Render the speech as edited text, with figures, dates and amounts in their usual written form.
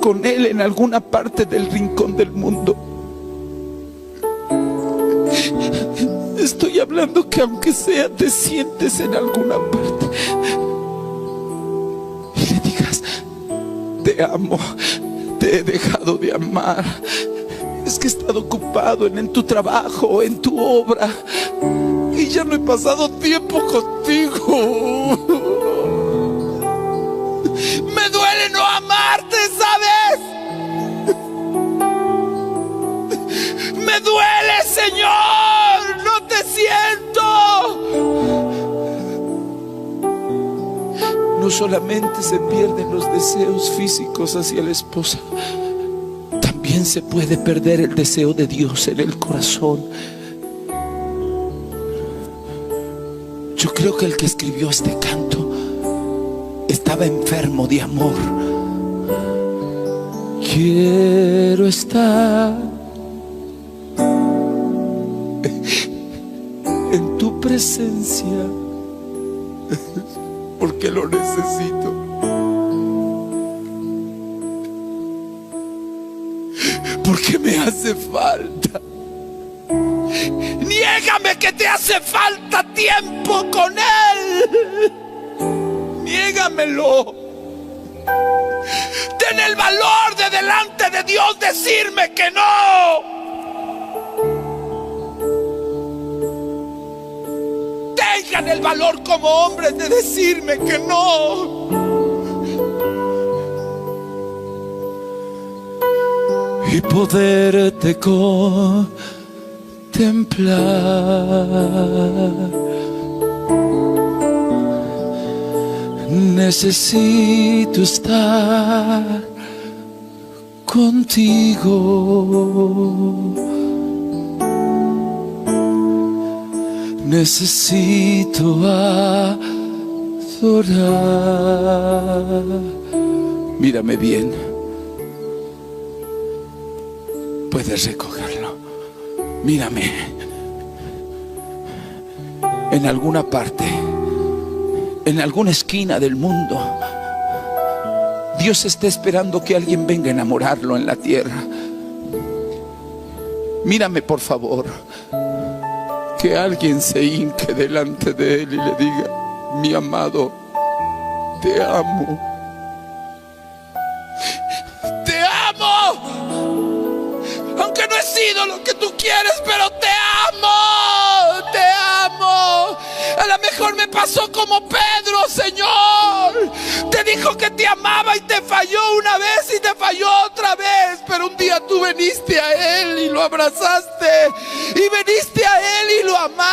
con Él en alguna parte del rincón del mundo. Estoy hablando que aunque sea te sientes en alguna parte y le digas: te amo, te he dejado de amar, es que he estado ocupado en tu trabajo, en tu obra, y ya no he pasado tiempo contigo. Me duele no amarte, ¿sabes? Me duele, Señor, no te siento. No solamente se pierden los deseos físicos hacia la esposa, también se puede perder el deseo de Dios en el corazón. Yo creo que el que escribió este canto estaba enfermo de amor. Quiero estar en tu presencia porque lo necesito. Porque me hace falta. Niégame que te hace falta tiempo con Él. Niégamelo. Ten el valor de delante de Dios decirme que no. Tengan el valor como hombres de decirme que no. Y poderte contemplar. Necesito estar contigo. Necesito adorar. Mírame bien. Puedes recogerlo. Mírame. En alguna parte, en alguna esquina del mundo, Dios está esperando que alguien venga a enamorarlo en la tierra. Mírame, por favor. Que alguien se hinque delante de Él y le diga: mi amado, te amo. Te amo. Aunque no he sido lo que tú quieres, pero te amo. Te amo. A lo mejor me pasó como Pedro, Señor. Te dijo que te amaba y te falló una vez y te falló otra vez. Pero un día tú viniste a Él y lo abrazaste. Y viniste a Él y lo amaste.